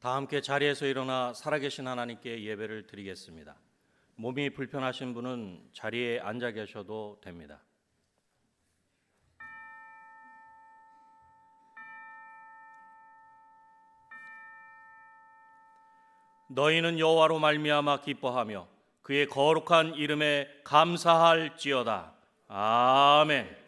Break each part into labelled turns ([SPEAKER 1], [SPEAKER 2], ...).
[SPEAKER 1] 다 함께 자리에서 일어나 살아계신 하나님께 예배를 드리겠습니다. 몸이 불편하신 분은 자리에 앉아 계셔도 됩니다. 너희는 여호와로 말미암아 기뻐하며 그의 거룩한 이름에 감사할지어다. 아멘.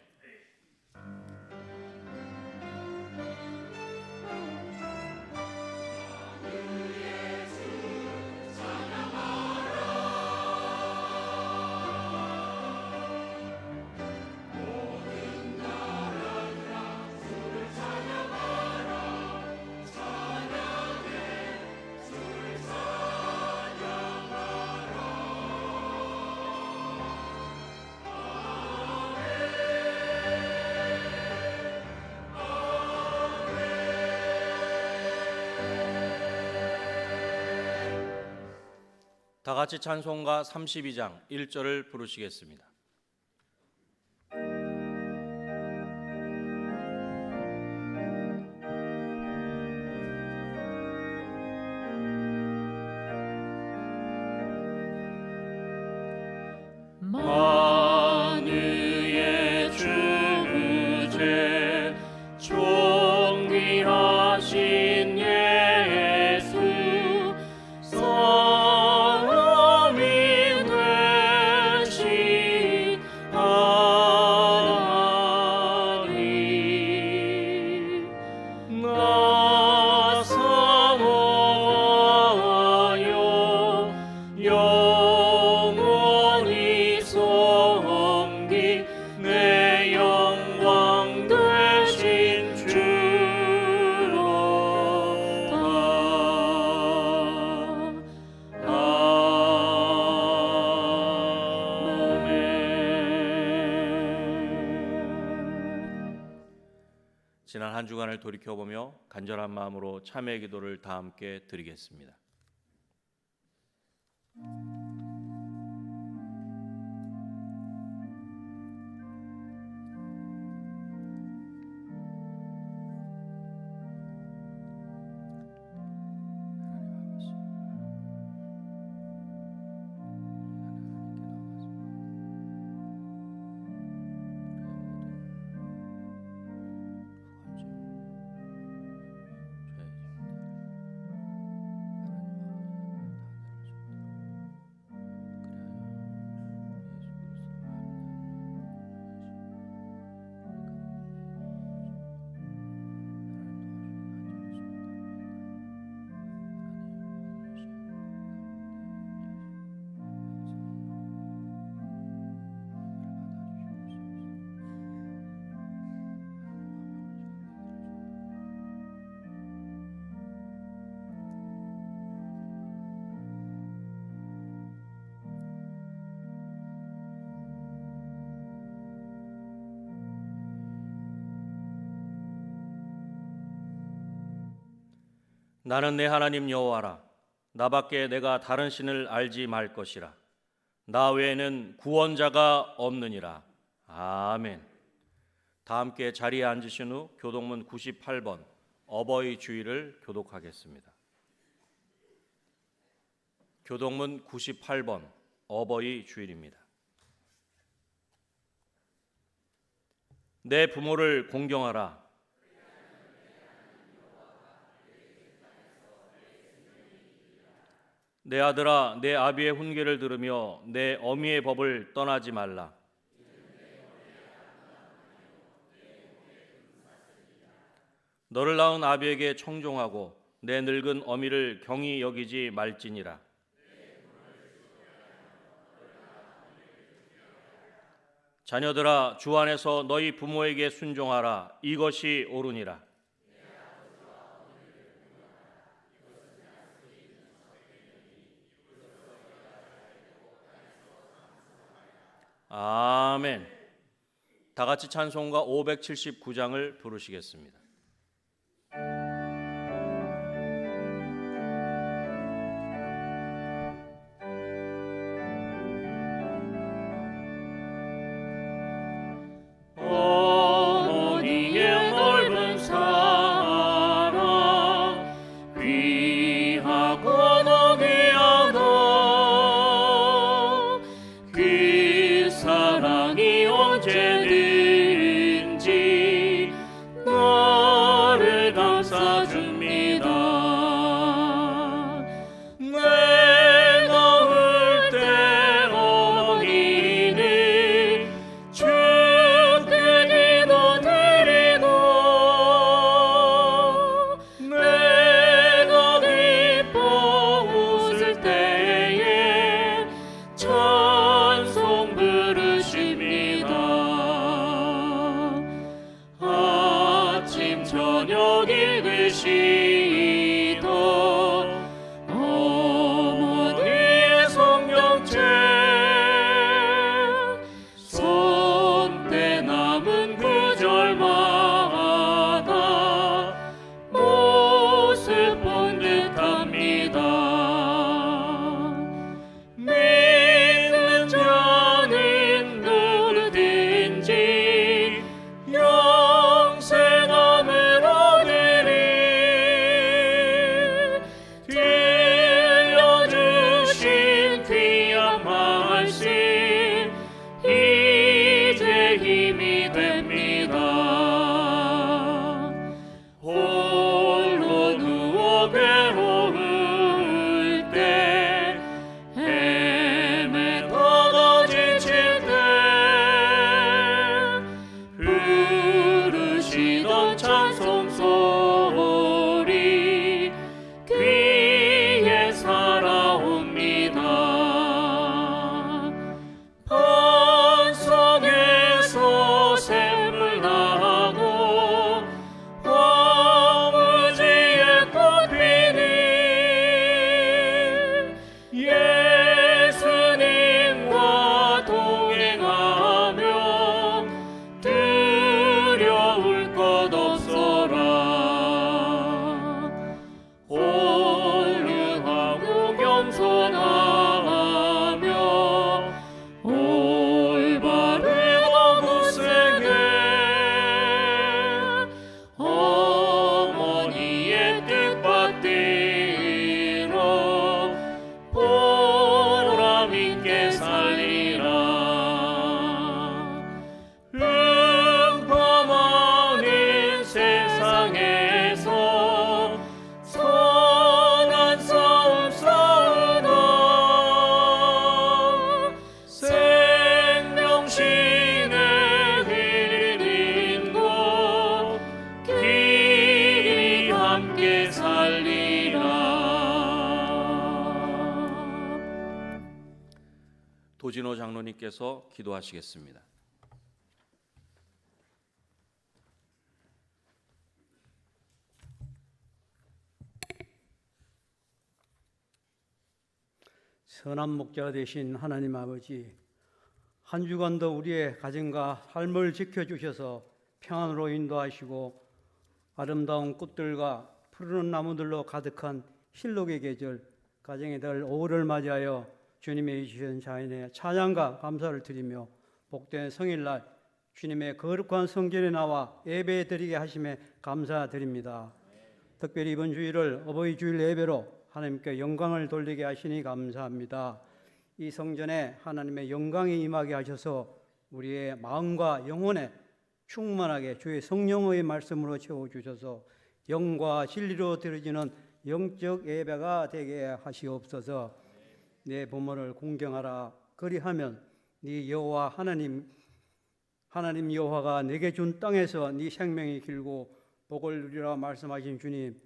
[SPEAKER 1] 다 같이 찬송가 32장 1절을 부르시겠습니다.
[SPEAKER 2] 만유의 주제 존귀하신 예수 사람이 되신 하나님 나 사모하여 영원히 섬기 내 영광 되신 주로다. 아멘.
[SPEAKER 1] 지난 한 주간을 돌이켜보며 간절한 마음으로 참회의 기도를 다 함께 드리겠습니다. 나는 내 하나님 여호와라. 나밖에 내가 다른 신을 알지 말 것이라. 나 외에는 구원자가 없느니라. 아멘. 다 함께 자리에 앉으신 후 교독문 98번 어버이 주일을 교독하겠습니다. 교독문 98번 어버이 주일입니다. 내 부모를 공경하라. 내 아들아, 내 아비의 훈계를 들으며 내 어미의 법을 떠나지 말라. 너를 낳은 아비에게 청종하고 내 늙은 어미를 경히 여기지 말지니라. 자녀들아, 주 안에서 너희 부모에게 순종하라. 이것이 옳으니라. 아멘. 다 같이 찬송가 579장을 부르시겠습니다.
[SPEAKER 2] 어머니의 넓은 사랑 귀 되시던 어머니의 성경책 손때 남은 구절마다 모습 본 듯합니다. 믿는 자는 누구든지 영생함을 얻으리. 들려주신 귀한 말씀 이제 힘이 됩니다. 홀로 누워 괴로울 때 헤매다가 지칠 때 부르시던 찬송 소리 귀에 살아옵니다. 반석에서 샘물 나고 화무지에 꽃 피니 예수님과 동행하며 두려울 것 없어라. 온유하고 겸손하며 올바르고 굳세게 어머니의 뜻받들어 보람 있게 살리라. 흠퍼많은 세상에서 선한 싸움 싸우다 생명신의 흐르는 곳 길이 함께 살리라.
[SPEAKER 1] 도진호 장로님께서 기도하시겠습니다.
[SPEAKER 3] 선한 목자 되신 하나님 아버지, 한 주간도 우리의 가정과 삶을 지켜주셔서 평안으로 인도하시고 아름다운 꽃들과 푸르른 나무들로 가득한 실록의 계절 가정의 달 5월을 맞이하여 주님의 주신 자연의 찬양과 감사를 드리며 복된 성일날 주님의 거룩한 성전에 나와 예배드리게 하심에 감사드립니다. 특별히 이번 주일을 어버이 주일 예배로 하나님께 영광을 돌리게 하시니 감사합니다. 이 성전에 하나님의 영광이 임하게 하셔서 우리의 마음과 영혼에 충만하게 주의 성령의 말씀으로 채워주셔서 영과 진리로 드려지는 영적 예배가 되게 하시옵소서. 내 부모를 공경하라. 그리하면 네 여호와 하나님 여호와가 내게 준 땅에서 네 생명이 길고 복을 누리라 말씀하신 주님,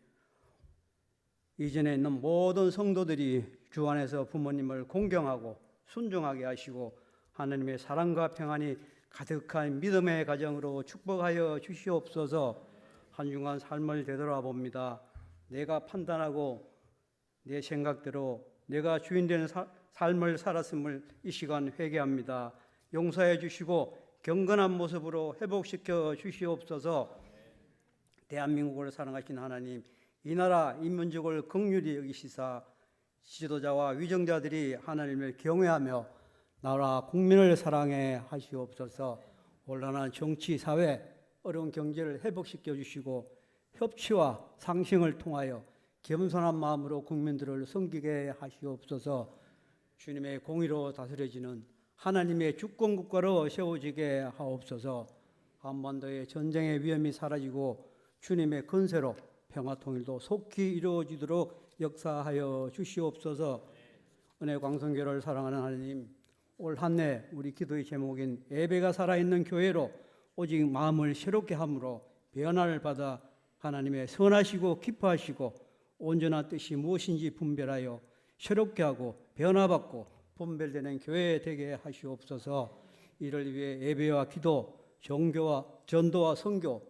[SPEAKER 3] 이전에 있는 모든 성도들이 주 안에서 부모님을 공경하고 순종하게 하시고 하나님의 사랑과 평안이 가득한 믿음의 가정으로 축복하여 주시옵소서. 한 주간 삶을 되돌아봅니다. 내가 판단하고 내 생각대로 내가 주인 되는 삶을 살았음을 이 시간 회개합니다. 용서해 주시고 경건한 모습으로 회복시켜 주시옵소서. 대한민국을 사랑하신 하나님, 이 나라 인민족을 긍휼히 여기시사 지도자와 위정자들이 하나님을 경외하며 나라 국민을 사랑해 하시옵소서. 혼란한 정치, 사회, 어려운 경제를 회복시켜 주시고 협치와 상생을 통하여 겸손한 마음으로 국민들을 섬기게 하시옵소서. 주님의 공의로 다스려지는 하나님의 주권국가로 세워지게 하옵소서. 한반도의 전쟁의 위험이 사라지고 주님의 건세로 평화통일도 속히 이루어지도록 역사하여 주시옵소서. 은혜 광성교를 사랑하는 하나님, 올 한 해 우리 기도의 제목인 예배가 살아있는 교회로 오직 마음을 새롭게 함으로 변화를 받아 하나님의 선하시고 기뻐하시고 온전한 뜻이 무엇인지 분별하여 새롭게 하고 변화받고 분별되는 교회 되게 하시옵소서. 이를 위해 예배와 기도, 정교와 전도와 선교,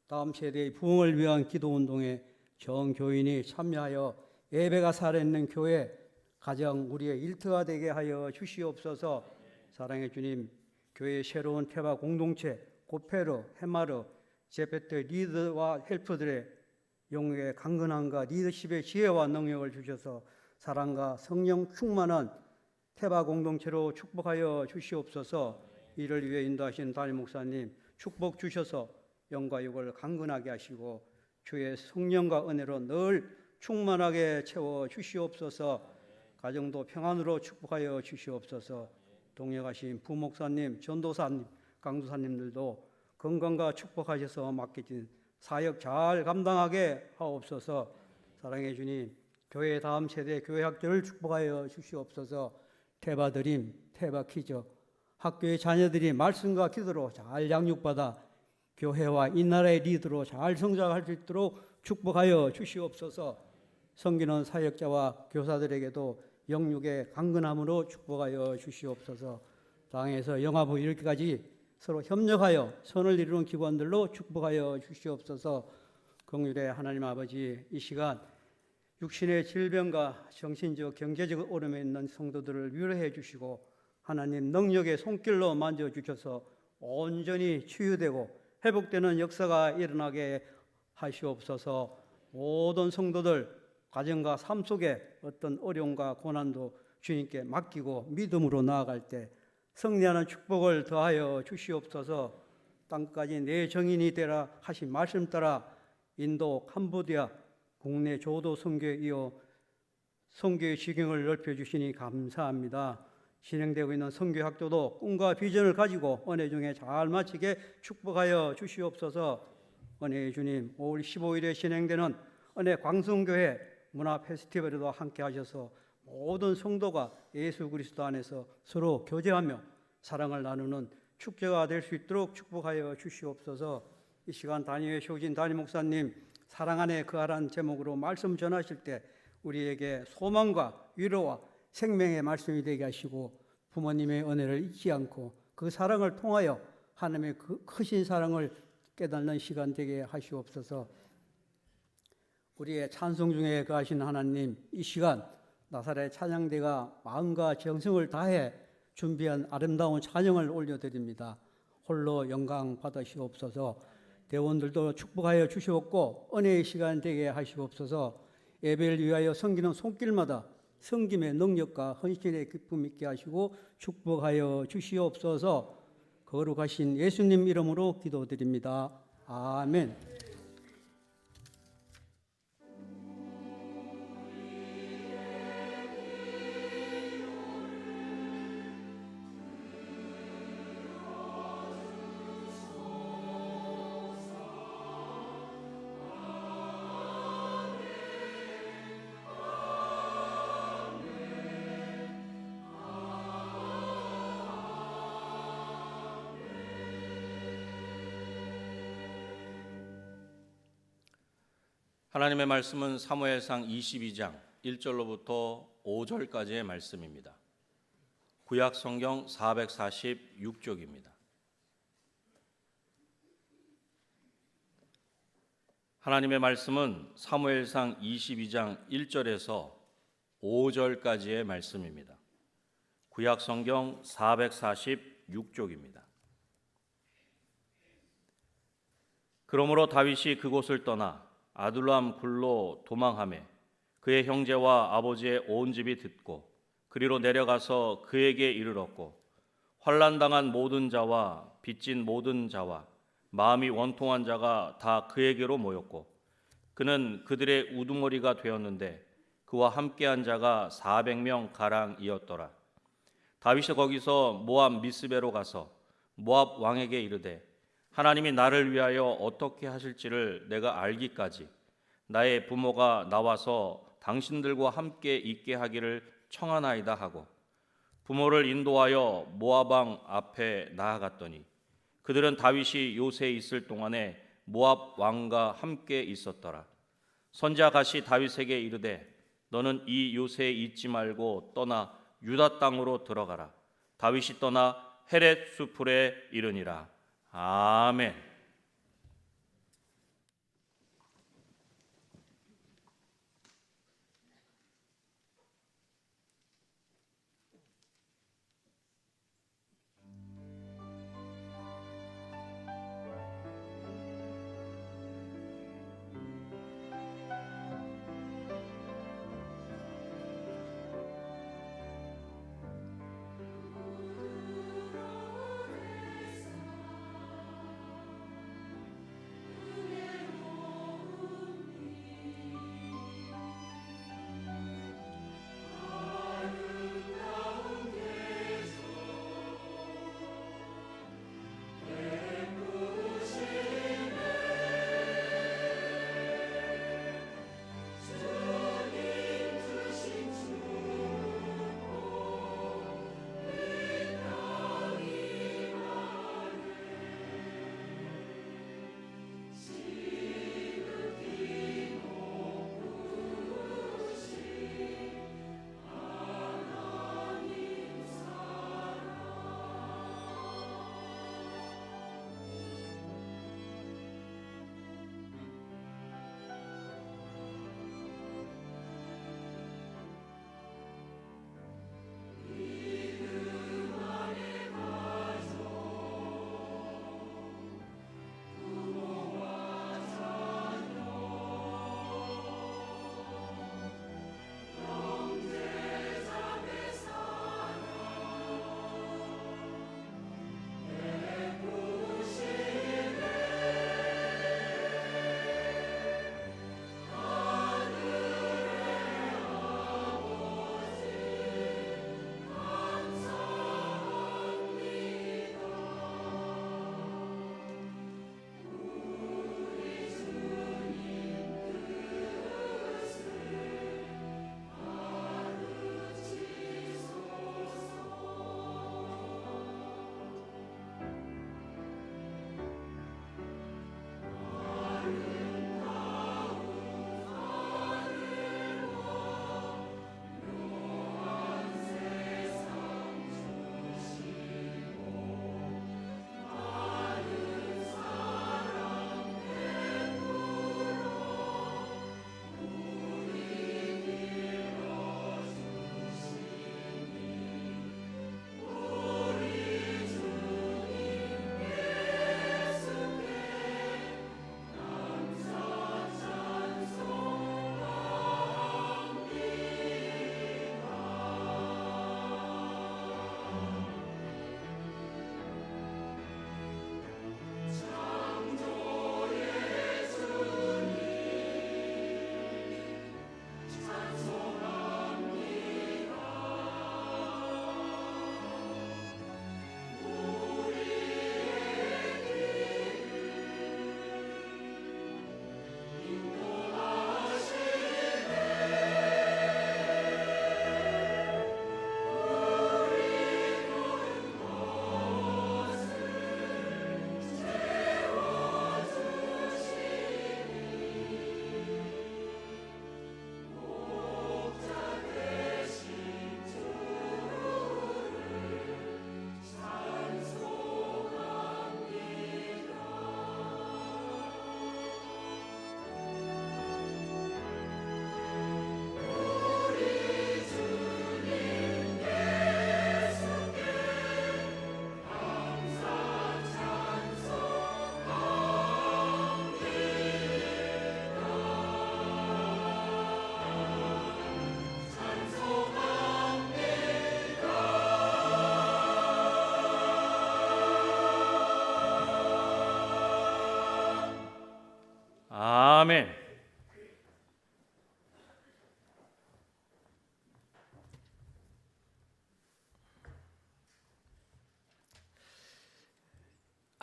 [SPEAKER 3] 다음 세대의 부흥을 위한 기도운동에 정교인이 참여하여 예배가 살아있는 교회 가정 우리의 일터가 되게 하여 주시옵소서. 사랑의 주님, 교회의 새로운 태바 공동체 고페르, 헤마르, 제페트 리더와 헬퍼들의 영역의 강건함과 리더십의 지혜와 능력을 주셔서 사랑과 성령 충만한 태바 공동체로 축복하여 주시옵소서. 이를 위해 인도하신 담임 목사님 축복 주셔서 영과 육을 강건하게 하시고 주의 성령과 은혜로 늘 충만하게 채워 주시옵소서. 가정도 평안으로 축복하여 주시옵소서. 동역하신 부목사님, 전도사님, 강도사님들도 건강과 축복하셔서 맡겨진 사역 잘 감당하게 하옵소서. 사랑의 주님, 교회 다음 세대 교회학들을 축복하여 주시옵소서. 태바드림, 태바키즈, 학교의 자녀들이 말씀과 기도로 잘 양육받아 교회와 이 나라의 리더로 잘 성장할 수 있도록 축복하여 주시옵소서. 섬기는 사역자와 교사들에게도 영육의 강건함으로 축복하여 주시옵소서. 당에서 영화부 이렇게까지 서로 협력하여 선을 이루는 기관들로 축복하여 주시옵소서. 긍휼의 하나님 아버지, 이 시간 육신의 질병과 정신적 경제적 어려움에 있는 성도들을 위로해 주시고 하나님 능력의 손길로 만져주셔서 온전히 치유되고 회복되는 역사가 일어나게 하시옵소서. 모든 성도들 가정과 삶 속에 어떤 어려움과 고난도 주님께 맡기고 믿음으로 나아갈 때 승리하는 축복을 더하여 주시옵소서. 땅까지 내 정인이 되라 하신 말씀 따라 인도, 캄보디아 국내 조도 선교에 이어 선교의 지경을 넓혀주시니 감사합니다. 진행되고 있는 선교 학교도 꿈과 비전을 가지고 은혜 중에 잘 마치게 축복하여 주시옵소서. 은혜의 주님, 5월 15일에 진행되는 은혜 광성교회 문화 페스티벌에도 함께 하셔서 모든 성도가 예수 그리스도 안에서 서로 교제하며 사랑을 나누는 축제가 될 수 있도록 축복하여 주시옵소서. 이 시간 단위의 효진 담임 목사님 사랑 안에 거하라는 제목으로 말씀 전하실 때 우리에게 소망과 위로와 생명의 말씀이 되게 하시고 부모님의 은혜를 잊지 않고 그 사랑을 통하여 하나님의 그 크신 사랑을 깨닫는 시간 되게 하시옵소서. 우리의 찬송 중에 거하신 하나님, 이 시간 나사렛 찬양대가 마음과 정성을 다해 준비한 아름다운 찬양을 올려드립니다. 홀로 영광 받으시옵소서. 대원들도 축복하여 주시옵고 은혜의 시간 되게 하시옵소서. 예배를 위하여 섬기는 손길마다 섬김의 능력과 헌신의 기쁨 있게 하시고 축복하여 주시옵소서. 거룩하신 예수님 이름으로 기도드립니다. 아멘.
[SPEAKER 1] 하나님의 말씀은 사무엘상 22장 1절로부터 5절까지의 말씀입니다. 구약 성경 446쪽입니다. 하나님의 말씀은 사무엘상 22장 1절에서 5절까지의 말씀입니다. 구약 성경 446쪽입니다. 그러므로 다윗이 그곳을 떠나 아둘람 굴로 도망하매 그의 형제와 아버지의 온 집이 듣고 그리로 내려가서 그에게 이르렀고 환난당한 모든 자와 빚진 모든 자와 마음이 원통한 자가 다 그에게로 모였고 그는 그들의 우두머리가 되었는데 그와 함께한 자가 400명 가량이었더라. 다윗이 거기서 모압 미스베로 가서 모압 왕에게 이르되 하나님이 나를 위하여 어떻게 하실지를 내가 알기까지 나의 부모가 나와서 당신들과 함께 있게 하기를 청하나이다 하고 부모를 인도하여 모압 왕 앞에 나아갔더니 그들은 다윗이 요새에 있을 동안에 모압 왕과 함께 있었더라. 선지자 갓이 다윗에게 이르되 너는 이 요새에 있지 말고 떠나 유다 땅으로 들어가라. 다윗이 떠나 헤렛 수풀에 이르니라. 아멘.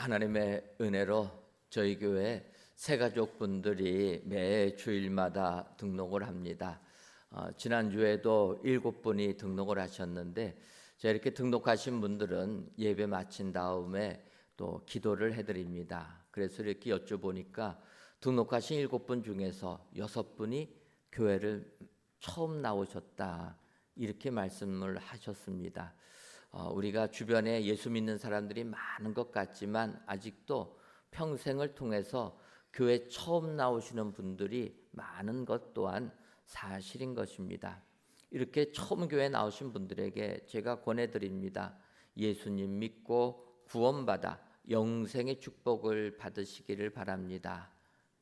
[SPEAKER 4] 하나님의 은혜로 저희 교회 새가족분들이 매 주일마다 등록을 합니다. 지난주에도 7분이 등록을 하셨는데 이렇게 등록하신 분들은 예배 마친 다음에 또 기도를 해드립니다. 그래서 이렇게 여쭤보니까 등록하신 7분 중에서 6분이 교회를 처음 나오셨다, 이렇게 말씀을 하셨습니다. 우리가 주변에 예수 믿는 사람들이 많은 것 같지만 아직도 평생을 통해서 교회 처음 나오시는 분들이 많은 것 또한 사실인 것입니다. 이렇게 처음 교회 나오신 분들에게 제가 권해드립니다. 예수님 믿고 구원받아 영생의 축복을 받으시기를 바랍니다.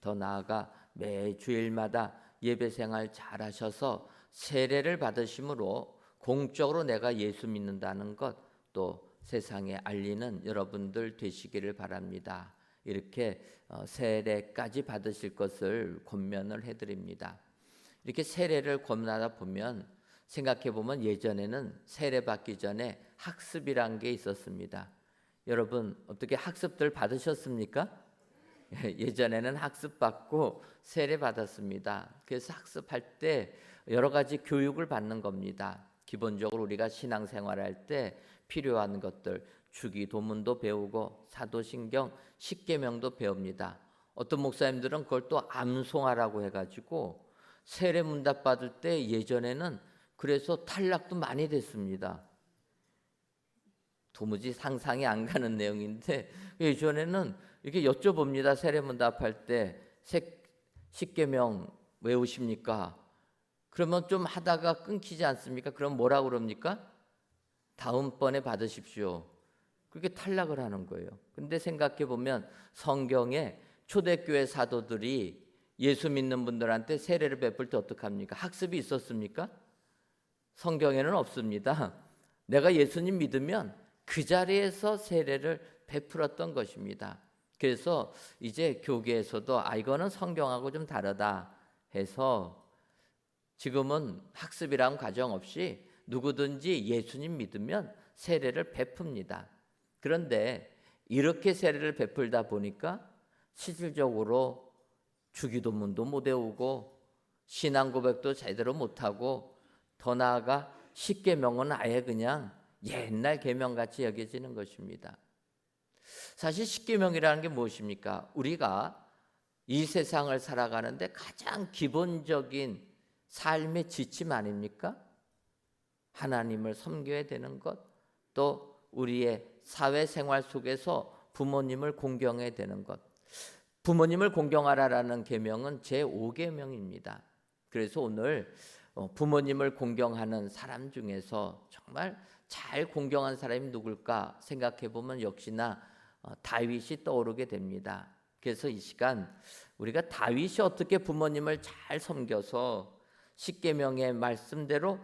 [SPEAKER 4] 더 나아가 매 주일마다 예배 생활 잘하셔서 세례를 받으심으로 공적으로 내가 예수 믿는다는 것 또 세상에 알리는 여러분들 되시기를 바랍니다. 이렇게 세례까지 받으실 것을 권면을 해드립니다. 이렇게 세례를 권하다 보면 생각해 보면 예전에는 세례 받기 전에 학습이란 게 있었습니다. 여러분 어떻게 학습들 받으셨습니까? 예전에는 학습 받고 세례 받았습니다. 그래서 학습할 때 여러 가지 교육을 받는 겁니다. 기본적으로 우리가 신앙생활할 때 필요한 것들, 주기도문도 배우고 사도신경, 십계명도 배웁니다. 어떤 목사님들은 그걸 또 암송하라고 해가지고 세례 문답 받을 때 예전에는 그래서 탈락도 많이 됐습니다. 도무지 상상이 안 가는 내용인데 예전에는 이렇게 여쭤봅니다. 세례 문답할 때 십계명 외우십니까? 그러면 좀 하다가 끊기지 않습니까? 그럼 뭐라고 그럽니까? 다음번에 받으십시오. 그렇게 탈락을 하는 거예요. 근데 생각해 보면 성경에 초대교회 사도들이 예수 믿는 분들한테 세례를 베풀 때 어떡합니까? 학습이 있었습니까? 성경에는 없습니다. 내가 예수님 믿으면 그 자리에서 세례를 베풀었던 것입니다. 그래서 이제 교계에서도 이거는 성경하고 좀 다르다 해서 지금은 학습이라는 과정 없이 누구든지 예수님 믿으면 세례를 베풉니다. 그런데 이렇게 세례를 베풀다 보니까 실질적으로 주기도문도 못 외우고 신앙 고백도 제대로 못하고 더 나아가 십계명은 아예 그냥 옛날 계명같이 여겨지는 것입니다. 사실 십계명이라는 게 무엇입니까? 우리가 이 세상을 살아가는데 가장 기본적인 삶의 지침 아닙니까? 하나님을 섬겨야 되는 것, 또 우리의 사회생활 속에서 부모님을 공경해야 되는 것. 부모님을 공경하라라는 계명은 제5계명입니다. 그래서 오늘 부모님을 공경하는 사람 중에서 정말 잘 공경한 사람이 누굴까 생각해 보면 역시나 다윗이 떠오르게 됩니다. 그래서 이 시간 우리가 다윗이 어떻게 부모님을 잘 섬겨서 십계명의 말씀대로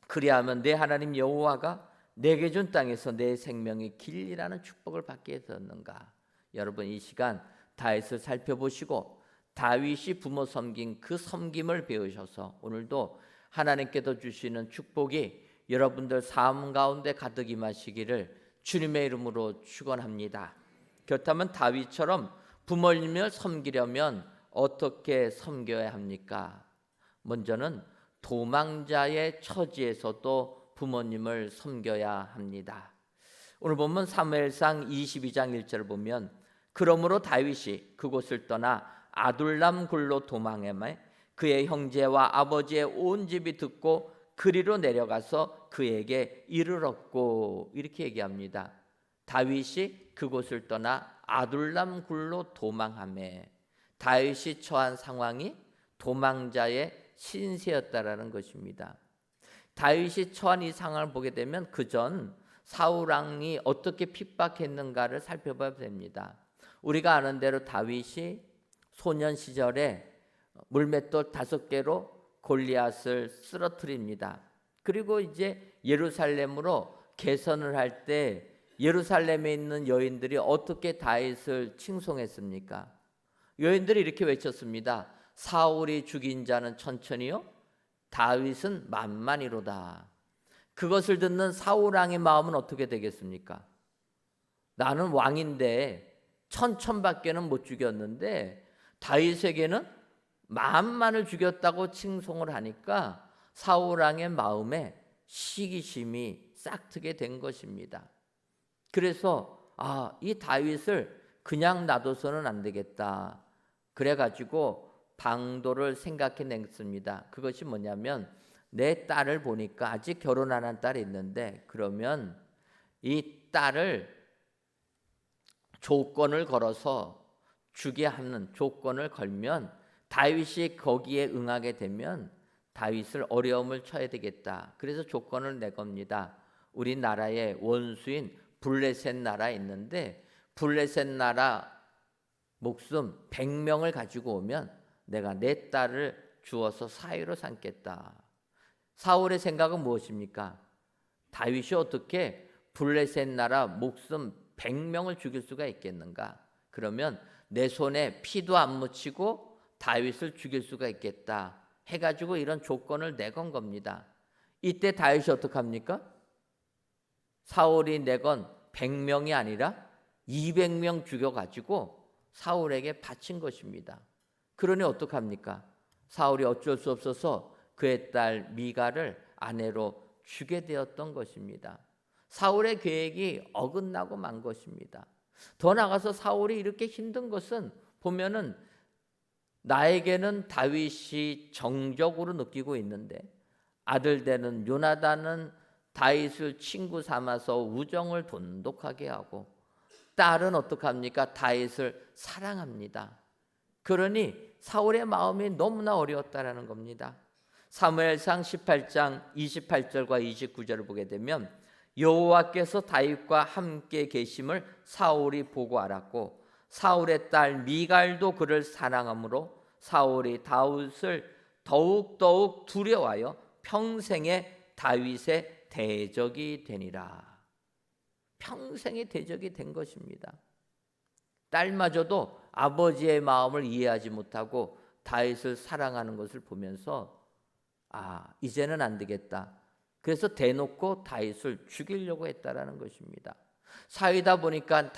[SPEAKER 4] 그리하면 내 하나님 여호와가 내게 준 땅에서 내 생명의 길이라는 축복을 받게 되었는가. 여러분 이 시간 다윗을 살펴보시고 다윗이 부모 섬긴 그 섬김을 배우셔서 오늘도 하나님께서 주시는 축복이 여러분들 삶 가운데 가득 임하시기를 주님의 이름으로 축원합니다. 그렇다면 다윗처럼 부모님을 섬기려면 어떻게 섬겨야 합니까? 먼저는 도망자의 처지에서도 부모님을 섬겨야 합니다. 오늘 보면 사무엘상 22장 1절을 보면 그러므로 다윗이 그곳을 떠나 아둘람 굴로 도망하매 그의 형제와 아버지의 온 집이 듣고 그리로 내려가서 그에게 이르렀고, 이렇게 얘기합니다. 다윗이 그곳을 떠나 아둘람 굴로 도망하매 다윗이 처한 상황이 도망자의 신세였다라는 것입니다. 다윗이 처한 이 상황을 보게 되면 그전 사울 왕이 어떻게 핍박했는가를 살펴봐야 됩니다. 우리가 아는 대로 다윗이 소년 시절에 물맷돌 5개로 골리앗을 쓰러뜨립니다. 그리고 이제 예루살렘으로 개선을 할 때 예루살렘에 있는 여인들이 어떻게 다윗을 칭송했습니까? 여인들이 이렇게 외쳤습니다. 사울이 죽인 자는 천천히요, 다윗은 만만히로다. 그것을 듣는 사울 왕의 마음은 어떻게 되겠습니까? 나는 왕인데 천천밖에는 못 죽였는데 다윗에게는 만만을 죽였다고 칭송을 하니까 사울 왕의 마음에 시기심이 싹트게 된 것입니다. 그래서 이 다윗을 그냥 놔둬서는 안 되겠다. 그래가지고 방도를 생각해냈습니다. 그것이 뭐냐면 내 딸을 보니까 아직 결혼 안 한 딸이 있는데 그러면 이 딸을 조건을 걸어서 주게 하는 조건을 걸면 다윗이 거기에 응하게 되면 다윗을 어려움을 쳐야 되겠다. 그래서 조건을 내 겁니다. 우리나라의 원수인 블레셋 나라에 있는데 블레셋 나라 목숨 100명을 가지고 오면 내가 내 딸을 주어서 사위로 삼겠다. 사울의 생각은 무엇입니까? 다윗이 어떻게 블레셋 나라 목숨 100명을 죽일 수가 있겠는가? 그러면 내 손에 피도 안 묻히고 다윗을 죽일 수가 있겠다 해가지고 이런 조건을 내건 겁니다. 이때 다윗이 어떡합니까? 사울이 내건 100명이 아니라 200명 죽여가지고 사울에게 바친 것입니다. 그러니 어떡합니까? 사울이 어쩔 수 없어서 그의 딸 미갈을 아내로 주게 되었던 것입니다. 사울의 계획이 어긋나고 만 것입니다. 더 나아가서 사울이 이렇게 힘든 것은 보면은 나에게는 다윗이 정적으로 느끼고 있는데 아들 되는 요나단은 다윗을 친구 삼아서 우정을 돈독하게 하고 딸은 어떡합니까? 다윗을 사랑합니다. 그러니 사울의 마음이 너무나 어려웠다라는 겁니다. 사무엘상 18장 28절과 29절을 보게 되면 여호와께서 다윗과 함께 계심을 사울이 보고 알았고 사울의 딸 미갈도 그를 사랑하므로 사울이 다윗을 더욱 두려워하여 평생에 다윗의 대적이 되니라. 평생의 대적이 된 것입니다. 딸마저도 아버지의 마음을 이해하지 못하고 다윗을 사랑하는 것을 보면서 이제는 안 되겠다. 그래서 대놓고 다윗을 죽이려고 했다라는 것입니다. 사이다 보니까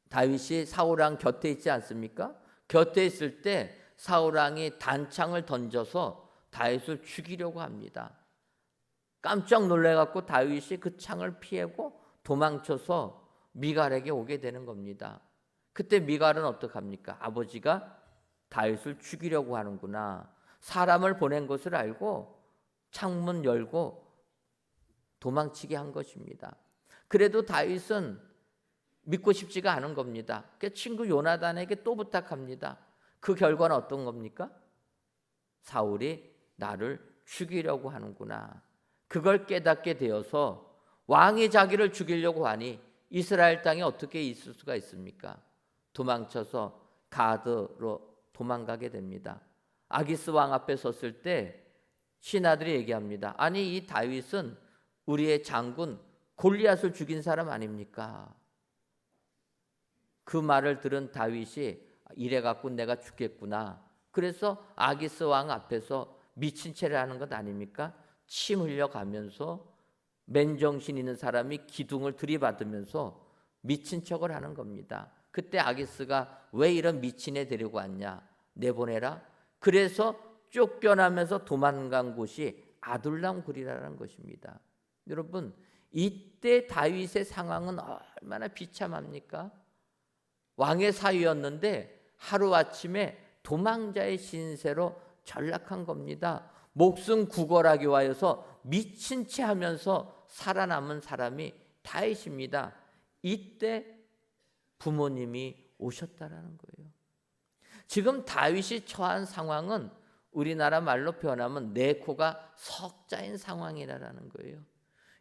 [SPEAKER 4] 다윗이 사울왕 곁에 있지 않습니까? 곁에 있을 때 사울왕이 단창을 던져서 다윗을 죽이려고 합니다. 깜짝 놀래갖고 다윗이 그 창을 피하고 도망쳐서 미갈에게 오게 되는 겁니다. 그때 미갈은 어떡합니까? 아버지가 다윗을 죽이려고 하는구나. 사람을 보낸 것을 알고 창문 열고 도망치게 한 것입니다. 그래도 다윗은 믿고 싶지가 않은 겁니다. 그 친구 요나단에게 또 부탁합니다. 그 결과는 어떤 겁니까? 사울이 나를 죽이려고 하는구나. 그걸 깨닫게 되어서 왕이 자기를 죽이려고 하니 이스라엘 땅에 어떻게 있을 수가 있습니까? 도망쳐서 가드로 도망가게 됩니다. 아기스 왕 앞에 섰을 때 신하들이 얘기합니다. 아니 이 다윗은 우리의 장군 골리앗을 죽인 사람 아닙니까? 그 말을 들은 다윗이 이래갖고 내가 죽겠구나. 그래서 아기스 왕 앞에서 미친 채를 하는 것 아닙니까? 침 흘려가면서 맨정신 있는 사람이 기둥을 들이받으면서 미친 척을 하는 겁니다. 그때 아기스가 왜 이런 미친 애 데리고 왔냐? 내보내라. 그래서 쫓겨나면서 도망간 곳이 아둘람 굴이라는 것입니다. 여러분 이때 다윗의 상황은 얼마나 비참합니까? 왕의 사위였는데 하루아침에 도망자의 신세로 전락한 겁니다. 목숨 구걸하기 위하여서 미친 채 하면서 살아남은 사람이 다윗입니다. 이때 부모님이 오셨다라는 거예요. 지금 다윗이 처한 상황은 우리나라 말로 표현하면 내 코가 석자인 상황이라는 거예요.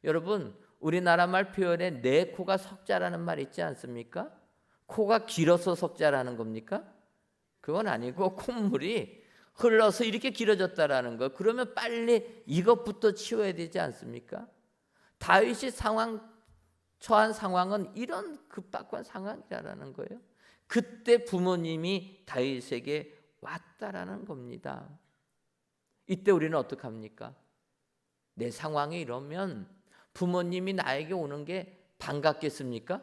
[SPEAKER 4] 여러분 우리나라 말 표현에 내 코가 석자라는 말 있지 않습니까? 코가 길어서 석자라는 겁니까? 그건 아니고 콧물이 흘러서 이렇게 길어졌다라는 거. 그러면 빨리 이것부터 치워야 되지 않습니까? 다윗이 처한 상황은 이런 급박한 상황이라는 거예요. 그때 부모님이 다윗에게 왔다라는 겁니다. 이때 우리는 어떡합니까? 내 상황이 이러면 부모님이 나에게 오는 게 반갑겠습니까?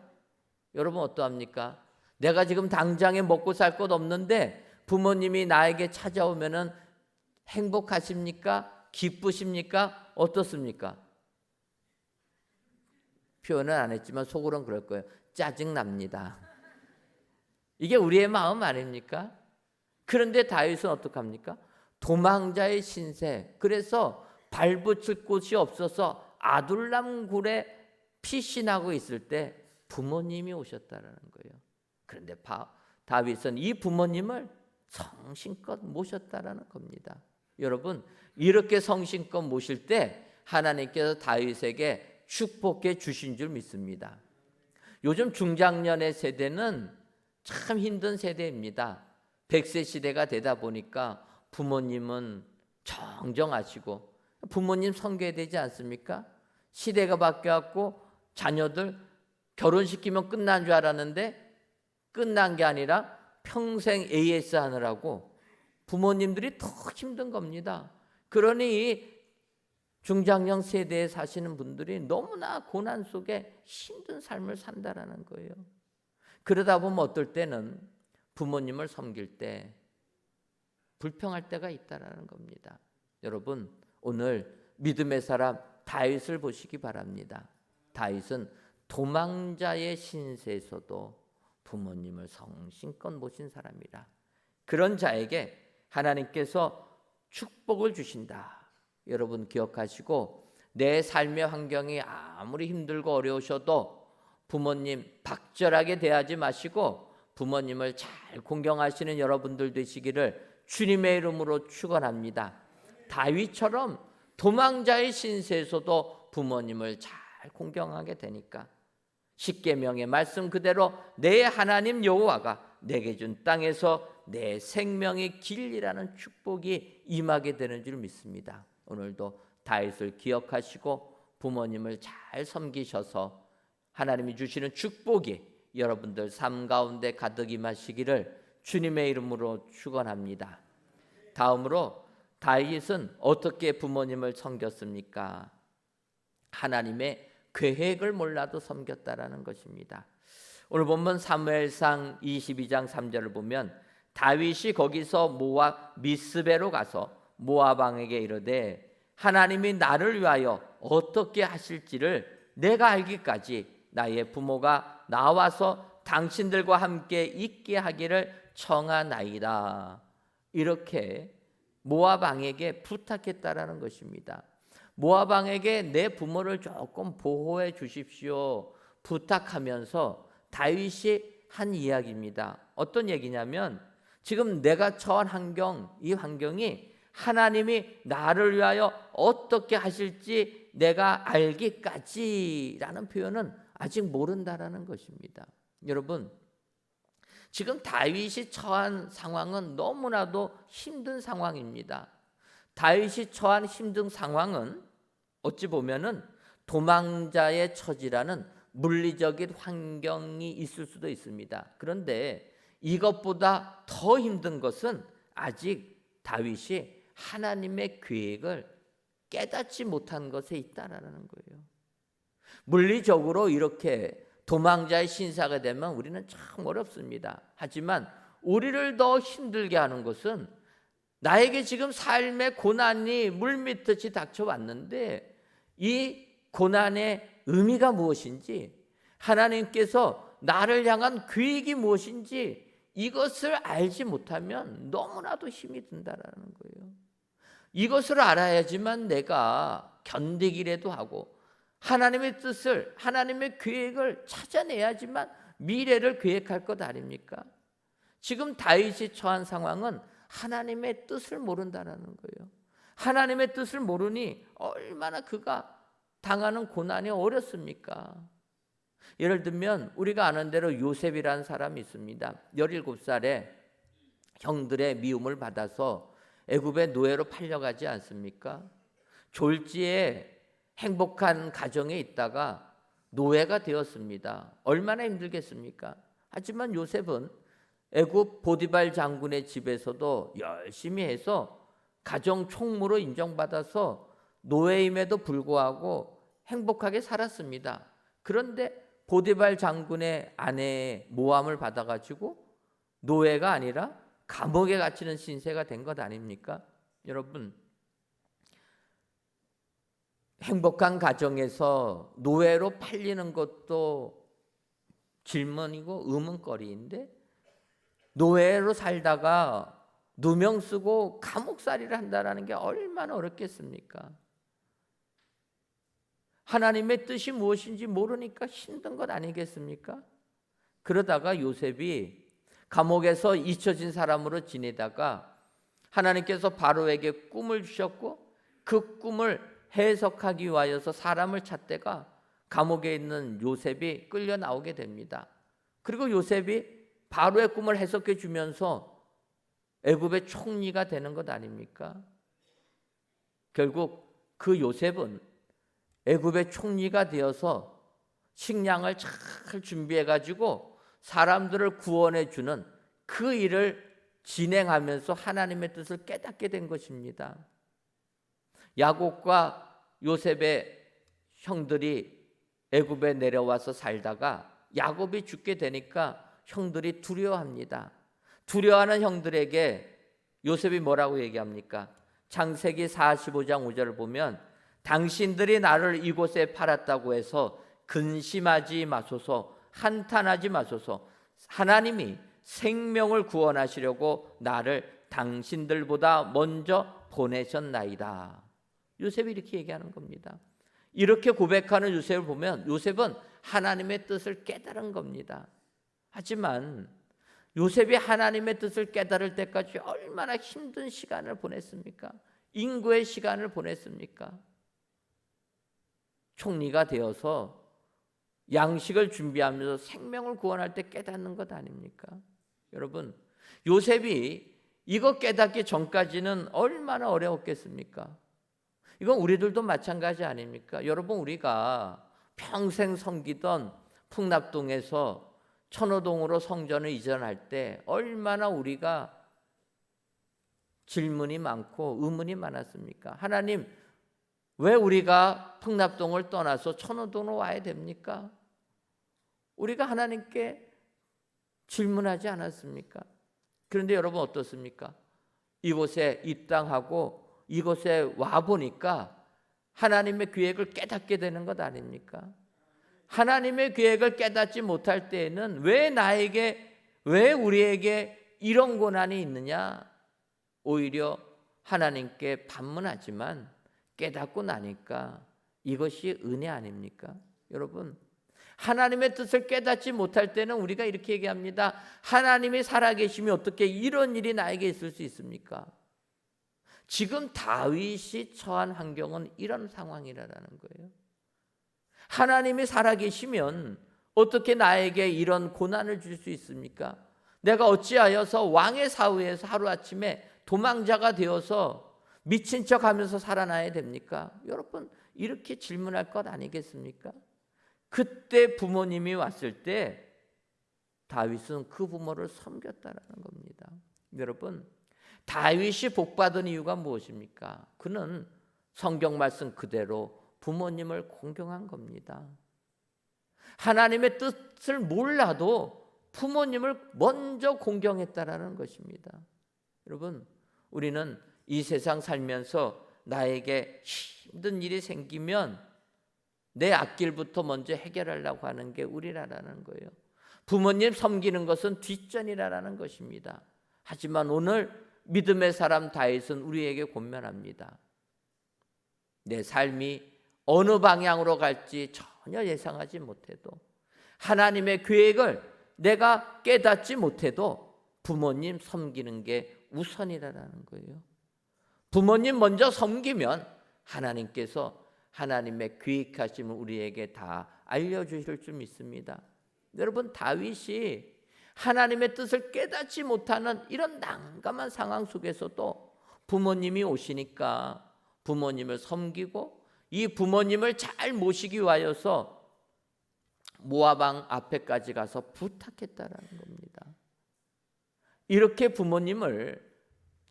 [SPEAKER 4] 여러분 어떠합니까? 내가 지금 당장에 먹고 살 것 없는데 부모님이 나에게 찾아오면은 행복하십니까? 기쁘십니까? 어떻습니까? 표현은 안 했지만 속으로는 그럴 거예요. 짜증납니다. 이게 우리의 마음 아닙니까? 그런데 다윗은 어떡합니까? 도망자의 신세. 그래서 발붙일 곳이 없어서 아둘람 굴에 피신하고 있을 때 부모님이 오셨다라는 거예요. 그런데 다윗은 이 부모님을 성심껏 모셨다라는 겁니다. 여러분, 이렇게 성심껏 모실 때 하나님께서 다윗에게 축복해 주신 줄 믿습니다. 요즘 중장년의 세대는 참 힘든 세대입니다. 100세 시대가 되다 보니까 부모님은 정정하시고 부모님 섬겨야 되지 않습니까? 시대가 바뀌었고 자녀들 결혼시키면 끝난 줄 알았는데 끝난 게 아니라 평생 AS 하느라고 부모님들이 더 힘든 겁니다. 그러니 이 중장년 세대에 사시는 분들이 너무나 고난 속에 힘든 삶을 산다라는 거예요. 그러다 보면 어떨 때는 부모님을 섬길 때 불평할 때가 있다라는 겁니다. 여러분, 오늘 믿음의 사람 다윗을 보시기 바랍니다. 다윗은 도망자의 신세에서도 부모님을 성심껏 모신 사람이라. 그런 자에게 하나님께서 축복을 주신다. 여러분 기억하시고 내 삶의 환경이 아무리 힘들고 어려우셔도 부모님 박절하게 대하지 마시고 부모님을 잘 공경하시는 여러분들 되시기를 주님의 이름으로 축원합니다. 다윗처럼 도망자의 신세에서도 부모님을 잘 공경하게 되니까 십계명의 말씀 그대로 내 하나님 여호와가 내게 준 땅에서 내 생명의 길이라는 축복이 임하게 되는 줄 믿습니다. 오늘도 다윗을 기억하시고 부모님을 잘 섬기셔서 하나님이 주시는 축복이 여러분들 삶 가운데 가득 임하시기를 주님의 이름으로 축원합니다. 다음으로 다윗은 어떻게 부모님을 섬겼습니까? 하나님의 계획을 몰라도 섬겼다라는 것입니다. 오늘 본문 사무엘상 22장 3절을 보면 다윗이 거기서 모압 미스베로 가서 모압 왕에게 이르되 하나님이 나를 위하여 어떻게 하실지를 내가 알기까지 나의 부모가 나와서 당신들과 함께 있게 하기를 청하나이다. 이렇게 모압 왕에게 부탁했다라는 것입니다. 모압 왕에게 내 부모를 조금 보호해 주십시오 부탁하면서 다윗이 한 이야기입니다. 어떤 얘기냐면 지금 내가 처한 환경, 이 환경이 하나님이 나를 위하여 어떻게 하실지 내가 알기까지라는 표현은 아직 모른다라는 것입니다. 여러분, 지금 다윗이 처한 상황은 너무나도 힘든 상황입니다. 다윗이 처한 힘든 상황은 어찌 보면은 도망자의 처지라는 물리적인 환경이 있을 수도 있습니다. 그런데 이것보다 더 힘든 것은 아직 다윗이 하나님의 계획을 깨닫지 못한 것에 있다라는 거예요. 물리적으로 이렇게 도망자의 신사가 되면 우리는 참 어렵습니다. 하지만 우리를 더 힘들게 하는 것은 나에게 지금 삶의 고난이 물밀듯이 닥쳐왔는데 이 고난의 의미가 무엇인지 하나님께서 나를 향한 계획이 무엇인지 이것을 알지 못하면 너무나도 힘이 든다라는 거예요. 이것을 알아야지만 내가 견디기라도 하고 하나님의 뜻을, 하나님의 계획을 찾아내야지만 미래를 계획할 것 아닙니까? 지금 다윗이 처한 상황은 하나님의 뜻을 모른다는 거예요. 하나님의 뜻을 모르니 얼마나 그가 당하는 고난이 어렵습니까? 예를 들면 우리가 아는 대로 요셉이라는 사람이 있습니다. 17살에 형들의 미움을 받아서 애굽의 노예로 팔려가지 않습니까? 졸지에 행복한 가정에 있다가 노예가 되었습니다. 얼마나 힘들겠습니까? 하지만 요셉은 애굽 보디발 장군의 집에서도 열심히 해서 가정 총무로 인정받아서 노예임에도 불구하고 행복하게 살았습니다. 그런데 보디발 장군의 아내의 모함을 받아가지고 노예가 아니라 감옥에 갇히는 신세가 된 것 아닙니까? 여러분, 행복한 가정에서 노예로 팔리는 것도 질문이고 의문거리인데, 노예로 살다가 누명 쓰고 감옥살이를 한다는 게 얼마나 어렵겠습니까? 하나님의 뜻이 무엇인지 모르니까 힘든 것 아니겠습니까? 그러다가 요셉이 감옥에서 잊혀진 사람으로 지내다가 하나님께서 바로에게 꿈을 주셨고, 그 꿈을 해석하기 위하여서 사람을 찾다가 감옥에 있는 요셉이 끌려 나오게 됩니다. 그리고 요셉이 바로의 꿈을 해석해 주면서 애굽의 총리가 되는 것 아닙니까? 결국 그 요셉은 애굽의 총리가 되어서 식량을 잘 준비해 가지고 사람들을 구원해 주는 그 일을 진행하면서 하나님의 뜻을 깨닫게 된 것입니다. 야곱과 요셉의 형들이 애굽에 내려와서 살다가 야곱이 죽게 되니까 형들이 두려워합니다. 두려워하는 형들에게 요셉이 뭐라고 얘기합니까? 창세기 45장 5절을 보면 당신들이 나를 이곳에 팔았다고 해서 근심하지 마소서, 한탄하지 마소서. 하나님이 생명을 구원하시려고 나를 당신들보다 먼저 보내셨나이다. 요셉이 이렇게 얘기하는 겁니다. 이렇게 고백하는 요셉을 보면 요셉은 하나님의 뜻을 깨달은 겁니다. 하지만 요셉이 하나님의 뜻을 깨달을 때까지 얼마나 힘든 시간을 보냈습니까? 인고의 시간을 보냈습니까? 총리가 되어서 양식을 준비하면서 생명을 구원할 때 깨닫는 것 아닙니까? 여러분, 요셉이 이거 깨닫기 전까지는 얼마나 어려웠겠습니까? 이건 우리들도 마찬가지 아닙니까? 여러분, 우리가 평생 섬기던 풍납동에서 천호동으로 성전을 이전할 때 얼마나 우리가 질문이 많고 의문이 많았습니까? 하나님, 왜 우리가 풍납동을 떠나서 천호동으로 와야 됩니까? 우리가 하나님께 질문하지 않았습니까? 그런데 여러분 어떻습니까? 이곳에 입당하고 이곳에 와보니까 하나님의 계획을 깨닫게 되는 것 아닙니까? 하나님의 계획을 깨닫지 못할 때에는 왜 우리에게 이런 고난이 있느냐? 오히려 하나님께 반문하지만 깨닫고 나니까 이것이 은혜 아닙니까? 여러분, 하나님의 뜻을 깨닫지 못할 때는 우리가 이렇게 얘기합니다. 하나님이 살아계시면 어떻게 이런 일이 나에게 있을 수 있습니까? 지금 다윗이 처한 환경은 이런 상황이라는 거예요. 하나님이 살아계시면 어떻게 나에게 이런 고난을 줄 수 있습니까? 내가 어찌하여서 왕의 사위에서 하루아침에 도망자가 되어서 미친 척하면서 살아나야 됩니까? 여러분, 이렇게 질문할 것 아니겠습니까? 그때 부모님이 왔을 때 다윗은 그 부모를 섬겼다라는 겁니다. 여러분, 다윗이 복받은 이유가 무엇입니까? 그는 성경 말씀 그대로 부모님을 공경한 겁니다. 하나님의 뜻을 몰라도 부모님을 먼저 공경했다라는 것입니다. 여러분, 우리는 이 세상 살면서 나에게 힘든 일이 생기면 내 앞길부터 먼저 해결하려고 하는 게 우리라는 거예요. 부모님 섬기는 것은 뒷전이라는 것입니다. 하지만 오늘 믿음의 사람 다윗은 우리에게 권면합니다. 내 삶이 어느 방향으로 갈지 전혀 예상하지 못해도, 하나님의 계획을 내가 깨닫지 못해도 부모님 섬기는 게 우선이라는 거예요. 부모님 먼저 섬기면 하나님께서 하나님의 계획하심을 우리에게 다 알려주실 줄 믿습니다. 여러분, 다윗이 하나님의 뜻을 깨닫지 못하는 이런 난감한 상황 속에서도 부모님이 오시니까 부모님을 섬기고 이 부모님을 잘 모시기 위하여서 모압 왕 앞에까지 가서 부탁했다라는 겁니다. 이렇게 부모님을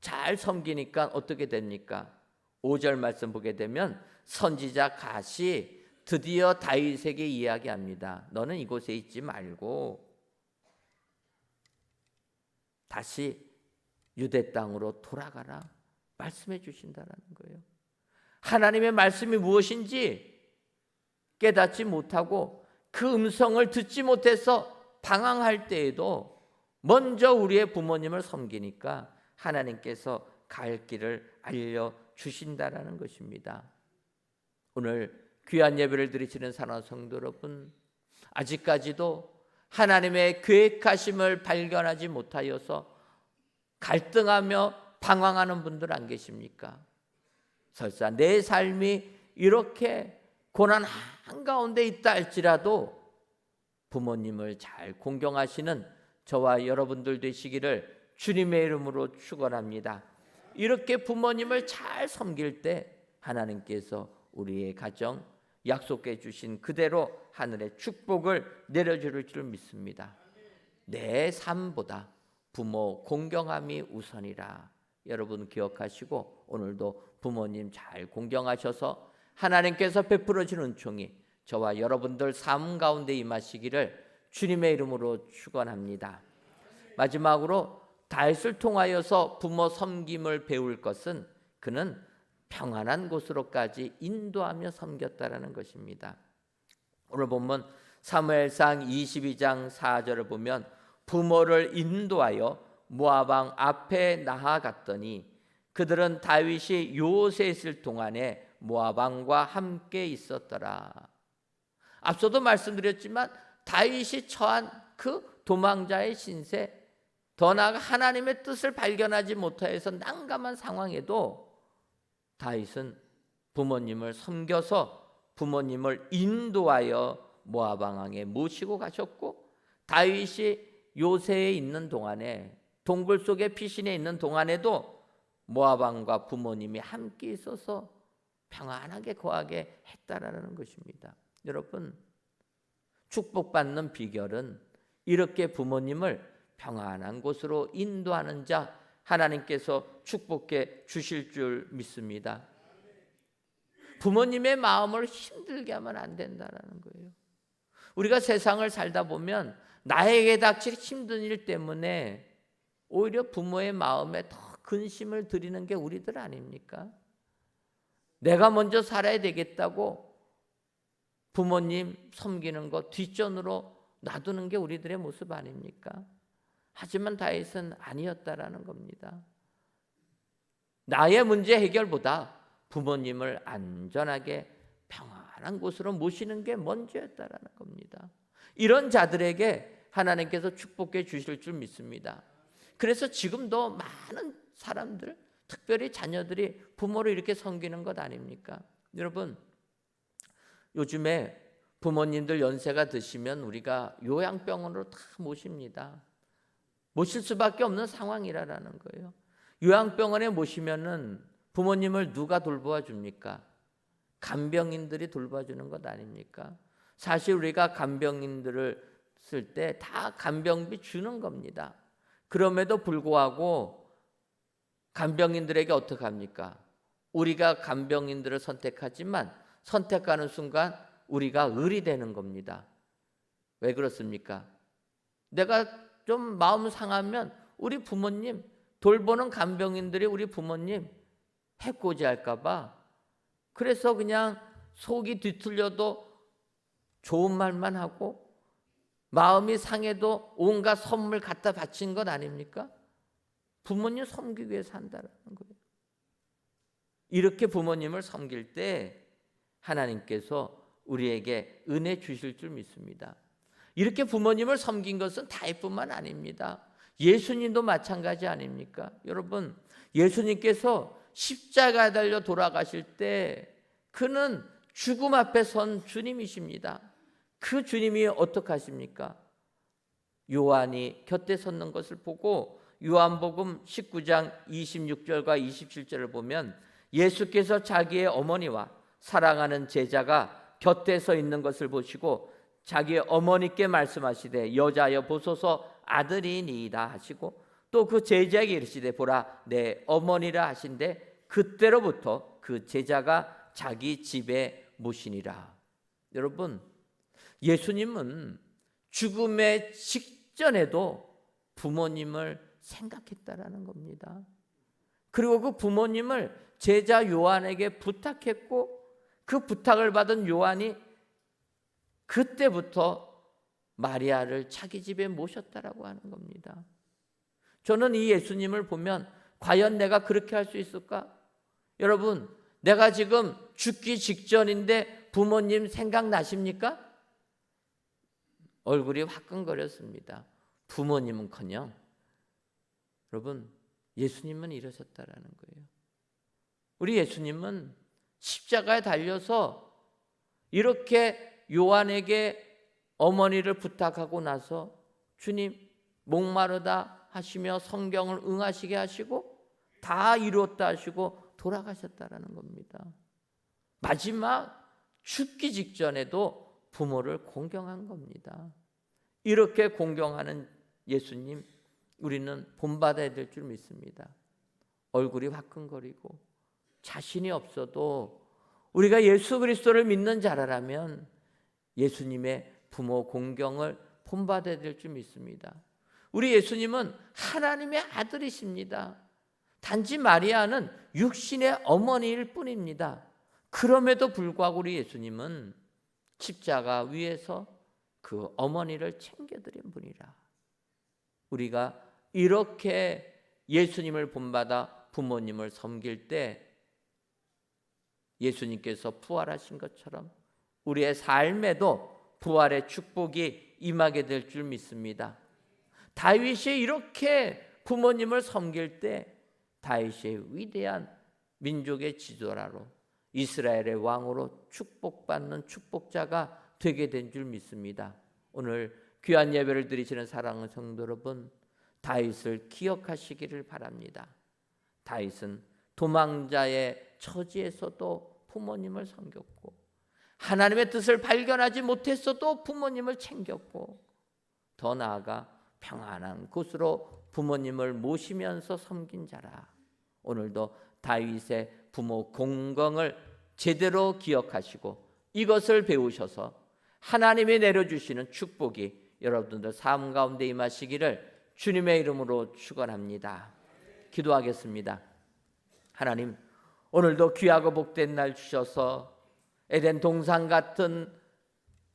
[SPEAKER 4] 잘 섬기니까 어떻게 됩니까? 5절 말씀 보게 되면 선지자 갓이 드디어 다윗에게 이야기합니다. 너는 이곳에 있지 말고 다시 유대 땅으로 돌아가라 말씀해 주신다라는 거예요. 하나님의 말씀이 무엇인지 깨닫지 못하고 그 음성을 듣지 못해서 방황할 때에도 먼저 우리의 부모님을 섬기니까 하나님께서 갈 길을 알려주신다라는 것입니다. 오늘 귀한 예배를 드리시는 사랑하는 성도 여러분, 아직까지도 하나님의 계획하심을 발견하지 못하여서 갈등하며 방황하는 분들 안 계십니까? 설사 내 삶이 이렇게 고난 한가운데 있다 할지라도 부모님을 잘 공경하시는 저와 여러분들 되시기를 주님의 이름으로 축원합니다. 이렇게 부모님을 잘 섬길 때 하나님께서 우리의 가정 약속해 주신 그대로 하늘의 축복을 내려줄 줄 믿습니다. 내 삶보다 부모 공경함이 우선이라 여러분 기억하시고 오늘도 부모님 잘 공경하셔서 하나님께서 베풀어 주는 은총이 저와 여러분들 삶 가운데 임하시기를 주님의 이름으로 축원합니다. 마지막으로 다윗을 통하여서 부모 섬김을 배울 것은 그는 평안한 곳으로까지 인도하며 섬겼다라는 것입니다. 오늘 본문 사무엘상 22장 4절을 보면 부모를 인도하여 모압 왕 앞에 나아갔더니 그들은 다윗이 요새에 있을 동안에 모압 왕과 함께 있었더라. 앞서도 말씀드렸지만 다윗이 처한 그 도망자의 신세, 더 나아가 하나님의 뜻을 발견하지 못하여서 난감한 상황에도 다윗은 부모님을 섬겨서 부모님을 인도하여 모압 왕에게 모시고 가셨고, 다윗이 요새에 있는 동안에 동굴 속에 피신해 있는 동안에도 모압 왕과 부모님이 함께 있어서 평안하게 거하게 했다라는 것입니다. 여러분, 축복받는 비결은 이렇게 부모님을 평안한 곳으로 인도하는 자 하나님께서 축복해 주실 줄 믿습니다. 부모님의 마음을 힘들게 하면 안 된다라는 거예요. 우리가 세상을 살다 보면 나에게 닥칠 힘든 일 때문에 오히려 부모의 마음에 더 근심을 드리는 게 우리들 아닙니까? 내가 먼저 살아야 되겠다고 부모님 섬기는 거 뒷전으로 놔두는 게 우리들의 모습 아닙니까? 하지만 다윗은 아니었다라는 겁니다. 나의 문제 해결보다 부모님을 안전하게 평안한 곳으로 모시는 게 먼저였다라는 겁니다. 이런 자들에게 하나님께서 축복해 주실 줄 믿습니다. 그래서 지금도 많은 사람들, 특별히 자녀들이 부모를 이렇게 섬기는 것 아닙니까? 여러분, 요즘에 부모님들 연세가 드시면 우리가 요양병원으로 다 모십니다. 모실 수밖에 없는 상황이라는 거예요. 요양병원에 모시면은 부모님을 누가 돌보아 줍니까? 간병인들이 돌봐주는 것 아닙니까? 사실 우리가 간병인들을 쓸 때 다 간병비 주는 겁니다. 그럼에도 불구하고 간병인들에게 어떻게 합니까? 우리가 간병인들을 선택하지만 선택하는 순간 우리가 을이 되는 겁니다. 왜 그렇습니까? 내가 좀 마음 상하면 우리 부모님, 돌보는 간병인들이 우리 부모님 해코지 할까 봐, 그래서 그냥 속이 뒤틀려도 좋은 말만 하고 마음이 상해도 온갖 선물 갖다 바친 것 아닙니까? 부모님 섬기기 위해 산다는 거예요. 이렇게 부모님을 섬길 때 하나님께서 우리에게 은혜 주실 줄 믿습니다. 이렇게 부모님을 섬긴 것은 다윗뿐만 아닙니다. 예수님도 마찬가지 아닙니까? 여러분, 예수님께서 십자가에 달려 돌아가실 때 그는 죽음 앞에 선 주님이십니다. 그 주님이 어떻게 하십니까? 요한이 곁에 섰는 것을 보고 요한복음 19장 26절과 27절을 보면 예수께서 자기의 어머니와 사랑하는 제자가 곁에 서 있는 것을 보시고 자기의 어머니께 말씀하시되 여자여 보소서 아들이니이다 하시고 또 그 제자에게 이르시되 보라 내 어머니라 하신데 그때로부터 그 제자가 자기 집에 모시니라. 여러분, 예수님은 죽음의 직전에도 부모님을 생각했다라는 겁니다. 그리고 그 부모님을 제자 요한에게 부탁했고, 그 부탁을 받은 요한이 그때부터 마리아를 자기 집에 모셨다라고 하는 겁니다. 저는 이 예수님을 보면 과연 내가 그렇게 할 수 있을까? 여러분, 내가 지금 죽기 직전인데 부모님 생각나십니까? 얼굴이 화끈거렸습니다. 부모님은커녕. 여러분, 예수님은 이러셨다라는 거예요. 우리 예수님은 십자가에 달려서 이렇게 요한에게 어머니를 부탁하고 나서 주님 목마르다 하시며 성경을 응하시게 하시고 다 이루었다 하시고 돌아가셨다라는 겁니다. 마지막 죽기 직전에도 부모를 공경한 겁니다. 이렇게 공경하는 예수님, 우리는 본받아야 될 줄 믿습니다. 얼굴이 화끈거리고 자신이 없어도 우리가 예수 그리스도를 믿는 자라면 예수님의 부모 공경을 본받아야 될 줄 믿습니다. 우리 예수님은 하나님의 아들이십니다. 단지 마리아는 육신의 어머니일 뿐입니다. 그럼에도 불구하고 우리 예수님은 십자가 위에서 그 어머니를 챙겨드린 분이라. 우리가 이렇게 예수님을 본받아 부모님을 섬길 때 예수님께서 부활하신 것처럼 우리의 삶에도 부활의 축복이 임하게 될 줄 믿습니다. 다윗이 이렇게 부모님을 섬길 때 다윗이 위대한 민족의 지도자로 이스라엘의 왕으로 축복받는 축복자가 되게 된 줄 믿습니다. 오늘 귀한 예배를 드리시는 사랑하는 성도 여러분, 다윗을 기억하시기를 바랍니다. 다윗은 도망자의 처지에서도 부모님을 섬겼고 하나님의 뜻을 발견하지 못했어도 부모님을 챙겼고 더 나아가 평안한 곳으로 부모님을 모시면서 섬긴 자라. 오늘도 다윗의 부모 공경을 제대로 기억하시고 이것을 배우셔서 하나님이 내려주시는 축복이 여러분들 삶 가운데 임하시기를 주님의 이름으로 축원합니다. 기도하겠습니다. 하나님, 오늘도 귀하고 복된 날 주셔서 에덴 동산 같은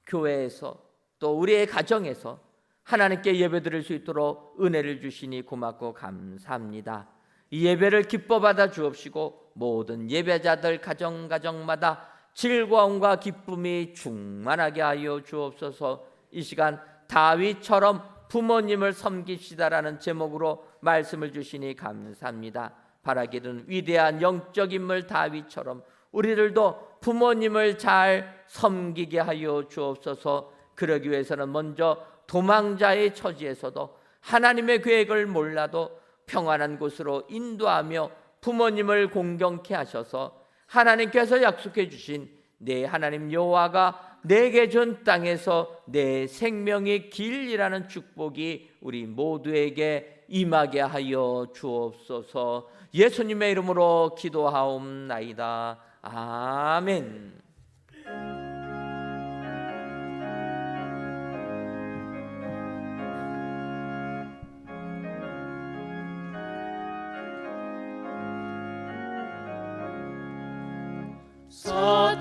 [SPEAKER 4] 교회에서 또 우리의 가정에서 하나님께 예배드릴 수 있도록 은혜를 주시니 고맙고 감사합니다. 이 예배를 기뻐 받아 주옵시고 모든 예배자들 가정마다 즐거움과 기쁨이 충만하게 하여 주옵소서. 이 시간 다윗처럼 부모님을 섬깁시다라는 제목으로 말씀을 주시니 감사합니다. 바라기는 위대한 영적 인물 다윗처럼 우리들도 부모님을 잘 섬기게 하여 주옵소서. 그러기 위해서는 먼저 도망자의 처지에서도 하나님의 계획을 몰라도 평안한 곳으로 인도하며 부모님을 공경케 하셔서 하나님께서 약속해 주신 내 하나님 여호와가 내게 준 땅에서 내 생명의 길이라는 축복이 우리 모두에게 임하게 하여 주옵소서. 예수님의 이름으로 기도하옵나이다. 아멘.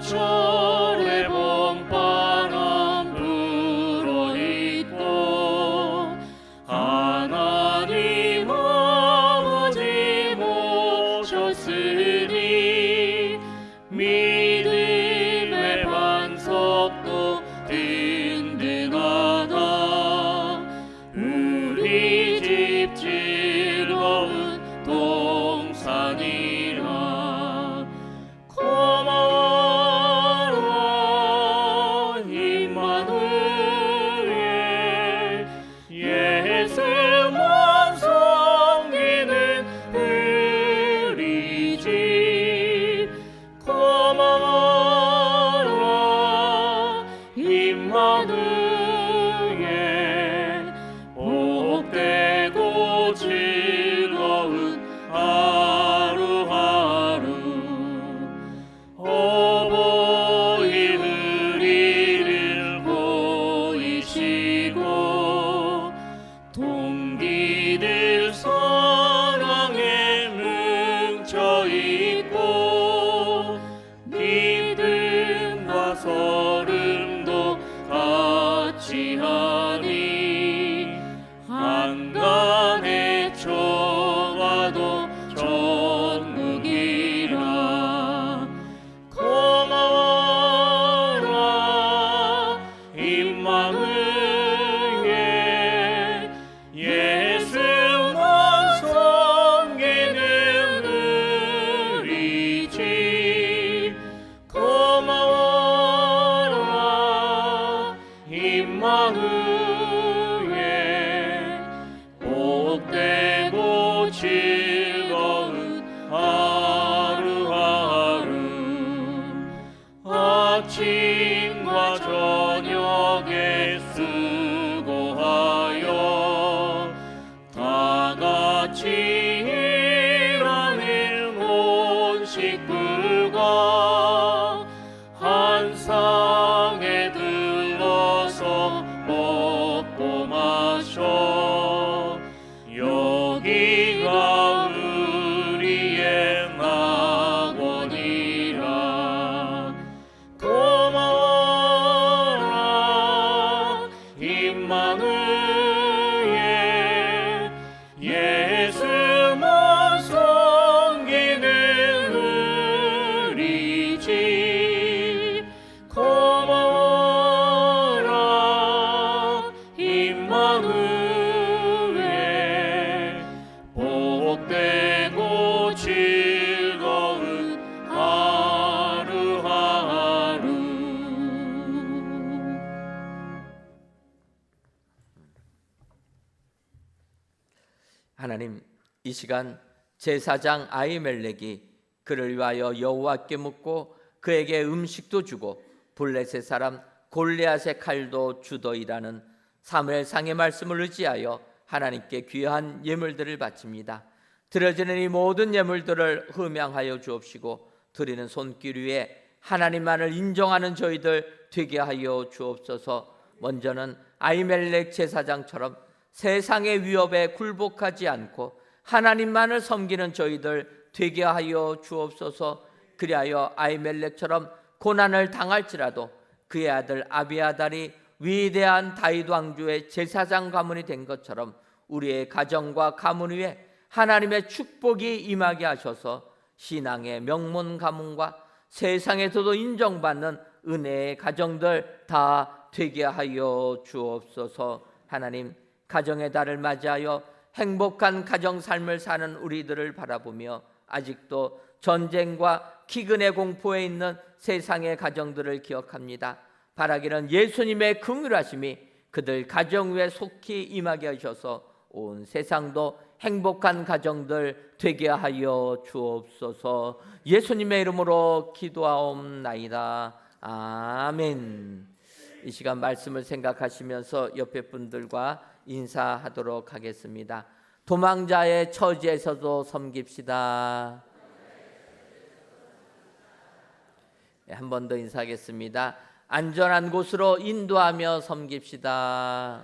[SPEAKER 2] 사철의 봄바람 불어있고 하나님 아버지 모셨으니 믿음의 반석도 든든하다. 우리 집 즐거운 동산이라. 고마워라 임마누엘, 예수만 섬기는 우리 집
[SPEAKER 4] 이 시간 제사장 아히멜렉이 그를 위하여 여호와께 묻고 그에게 음식도 주고 블레셋 사람 골리앗의 칼도 주더이라는 사무엘상의 말씀을 의지하여 하나님께 귀한 예물들을 바칩니다. 드려지는 이 모든 예물들을 흠양하여 주옵시고 드리는 손길 위에 하나님만을 인정하는 저희들 되게 하여 주옵소서. 먼저는 아히멜렉 제사장처럼 세상의 위협에 굴복하지 않고 하나님만을 섬기는 저희들 되게 하여 주옵소서. 그리하여 아히멜렉처럼 고난을 당할지라도 그의 아들 아비아달이 위대한 다윗 왕조의 제사장 가문이 된 것처럼 우리의 가정과 가문 위에 하나님의 축복이 임하게 하셔서 신앙의 명문 가문과 세상에서도 인정받는 은혜의 가정들 다 되게 하여 주옵소서. 하나님, 가정의 달을 맞이하여 행복한 가정 삶을 사는 우리들을 바라보며 아직도 전쟁과 기근의 공포에 있는 세상의 가정들을 기억합니다. 바라기는 예수님의 긍휼하심이 그들 가정 위에 속히 임하게 하셔서 온 세상도 행복한 가정들 되게 하여 주옵소서. 예수님의 이름으로 기도하옵나이다. 아멘. 이 시간 말씀을 생각하시면서 옆에 분들과 인사하도록 하겠습니다. 도망자의 처지에서도 섬깁시다. 한 번 더 인사하겠습니다. 안전한 곳으로 인도하며 섬깁시다.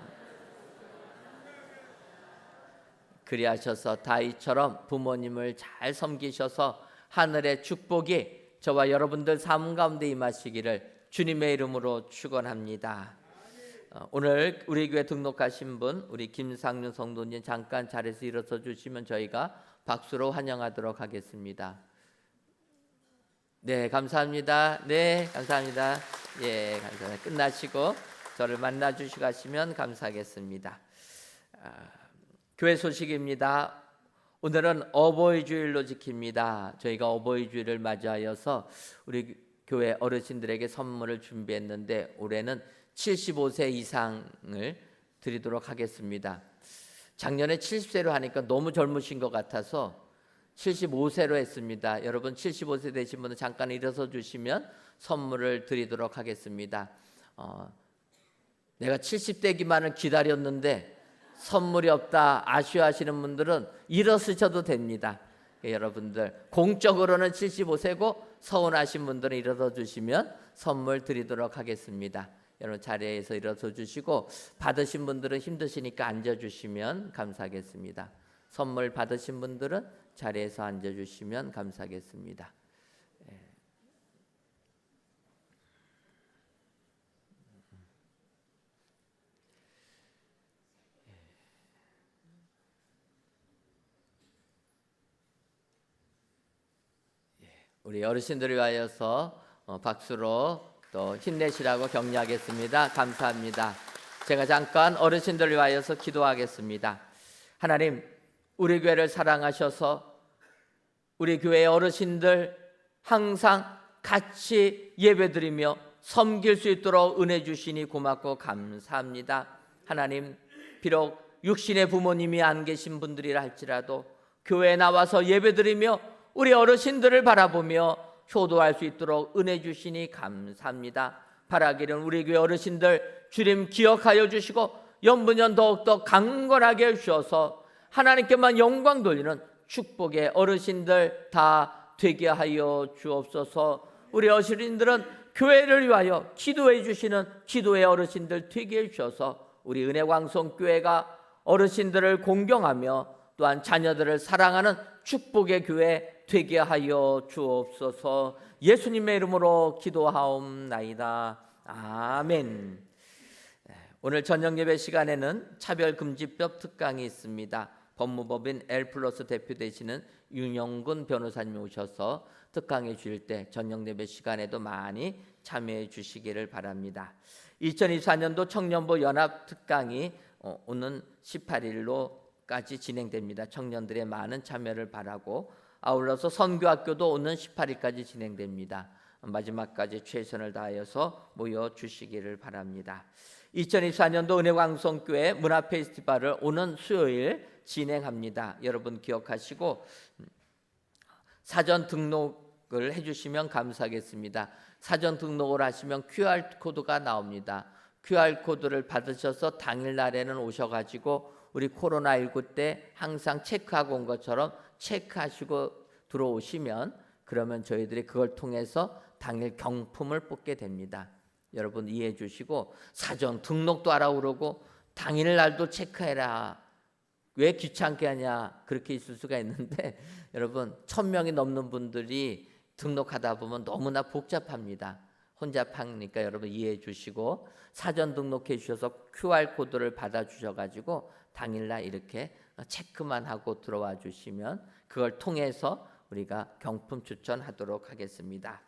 [SPEAKER 4] 그리하셔서 다윗처럼 부모님을 잘 섬기셔서 하늘의 축복이 저와 여러분들 삶 가운데 임하시기를 주님의 이름으로 축원합니다. 오늘 우리 교회 등록하신 분 우리 김상윤 성도님 잠깐 자리에서 일어서 주시면 저희가 박수로 환영하도록 하겠습니다. 네, 감사합니다. 네, 감사합니다. 예, 감사합니다. 끝나시고 저를 만나 주시고 가시면 감사하겠습니다. 교회 소식입니다. 오늘은 어버이 주일로 지킵니다. 저희가 어버이 주일을 맞이하여서 우리 교회 어르신들에게 선물을 준비했는데 올해는 75세 이상을 드리도록 하겠습니다. 작년에 70세로 하니까 너무 젊으신 것 같아서 75세로 했습니다. 여러분 75세 되신 분은 잠깐 일어서 주시면 선물을 드리도록 하겠습니다. 내가 70대기만을 기다렸는데 선물이 없다 아쉬워하시는 분들은 일어서셔도 됩니다. 여러분들 공적으로는 75세고 서운하신 분들은 일어서 주시면 선물 드리도록 하겠습니다. 여러분 자리에서 일어서 주시고 받으신 분들은 힘드시니까 앉아주시면 감사하겠습니다. 선물 받으신 분들은 자리에서 앉아주시면 감사하겠습니다. 우리 어르신들을 위하여서 박수로 또 힘내시라고 격려하겠습니다. 감사합니다. 제가 잠깐 어르신들을 위하여서 기도하겠습니다. 하나님, 우리 교회를 사랑하셔서 우리 교회의 어르신들 항상 같이 예배드리며 섬길 수 있도록 은혜 주시니 고맙고 감사합니다. 하나님, 비록 육신의 부모님이 안 계신 분들이라 할지라도 교회에 나와서 예배드리며 우리 어르신들을 바라보며 효도할 수 있도록 은혜 주시니 감사합니다. 바라기는 우리 교회 어르신들 주님 기억하여 주시고 연분연 더욱더 강건하게 해주셔서 하나님께만 영광 돌리는 축복의 어르신들 다 되게 하여 주옵소서. 우리 어르신들은 교회를 위하여 기도해 주시는 기도의 어르신들 되게 해주셔서 우리 은혜광성교회가 어르신들을 공경하며 또한 자녀들을 사랑하는 축복의 교회 되게 하여 주옵소서. 예수님의 이름으로 기도하옵나이다. 아멘. 오늘 저녁 예배 시간에는 차별금지법 특강이 있습니다. 법무법인 L+ 대표 되시는 윤영근 변호사님이 오셔서 특강해 주실 때 저녁 예배 시간에도 많이 참여해 주시기를 바랍니다. 2024년도 청년부 연합 특강이 오는 18일로까지 진행됩니다. 청년들의 많은 참여를 바라고 아울러서 선교학교도 오는 18일까지 진행됩니다. 마지막까지 최선을 다하여서 모여주시기를 바랍니다. 2024년도 은혜광성교회 문화 페스티벌을 오는 수요일 진행합니다. 여러분 기억하시고 사전 등록을 해주시면 감사하겠습니다. 사전 등록을 하시면 QR코드가 나옵니다. QR코드를 받으셔서 당일날에는 오셔가지고 우리 코로나19 때 항상 체크하고 온 것처럼 체크하시고 들어오시면 그러면 저희들이 그걸 통해서 당일 경품을 뽑게 됩니다. 여러분 이해해 주시고 사전 등록도 하라고 그러고 당일날도 체크해라. 왜 귀찮게 하냐 그렇게 있을 수가 있는데 여러분 1000명이 넘는 분들이 등록하다 보면 너무나 복잡합니다. 혼잡하니까 여러분 이해해 주시고 사전 등록해 주셔서 QR코드를 받아 주셔가지고 당일날 이렇게 체크만 하고 들어와 주시면 그걸 통해서 우리가 경품 추천하도록 하겠습니다.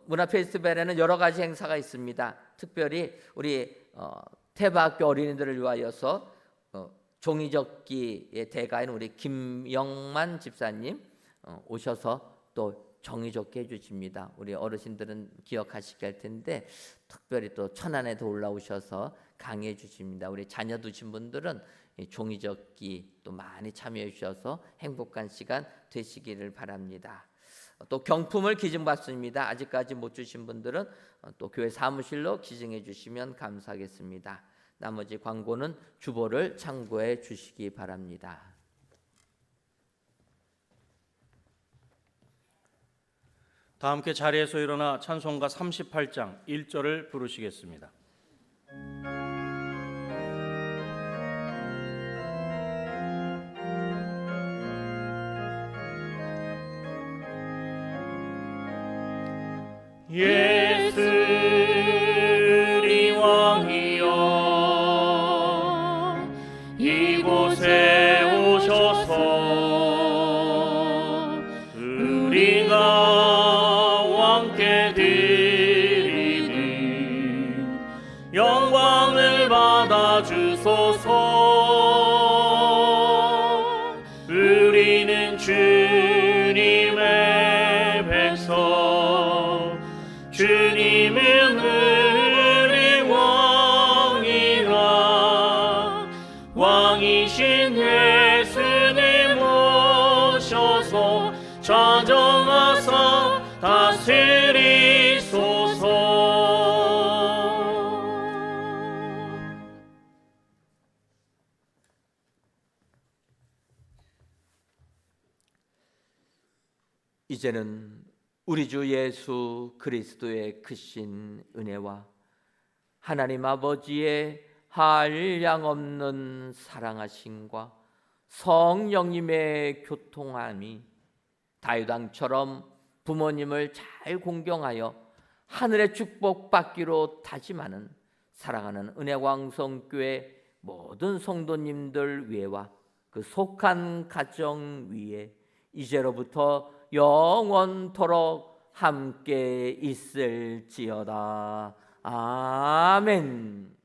[SPEAKER 4] 문화 페스티벌에는 여러 가지 행사가 있습니다. 특별히 우리 태바학교 어린이들을 위하여서 종이접기의 대가인 우리 김영만 집사님 오셔서 또 종이접기 해주십니다. 우리 어르신들은 기억하시게 할 텐데 특별히 또 천안에도 올라오셔서 강의해 주십니다. 우리 자녀 두신 분들은 종이접기 또 많이 참여해 주셔서 행복한 시간 되시기를 바랍니다. 또 경품을 기증받습니다. 아직까지 못 주신 분들은 또 교회 사무실로 기증해 주시면 감사하겠습니다. 나머지 광고는 주보를 참고해 주시기 바랍니다.
[SPEAKER 1] 다 함께 자리에서 일어나 찬송가 38장 1절을 부르시겠습니다.
[SPEAKER 2] 예수 우리 왕이여 이곳에 오셔서 우리가 왕께 드리는 영광을 받아 주소서. 우리는 주님의 백성 주님은 우리 왕이라. 왕이신 예수님 오셔서 좌정하사 다스리소서.
[SPEAKER 4] 이제는 우리 주 예수 그리스도의 크신 은혜와 하나님 아버지의 한량없는 사랑하심과 성령님의 교통함이 다윗 왕처럼 부모님을 잘 공경하여 하늘의 축복 받기로 다짐하는 사랑하는 은혜광성교회 모든 성도님들 위에와 그 속한 가정 위에 이제로부터 영원토록 함께 있을지어다. 아멘.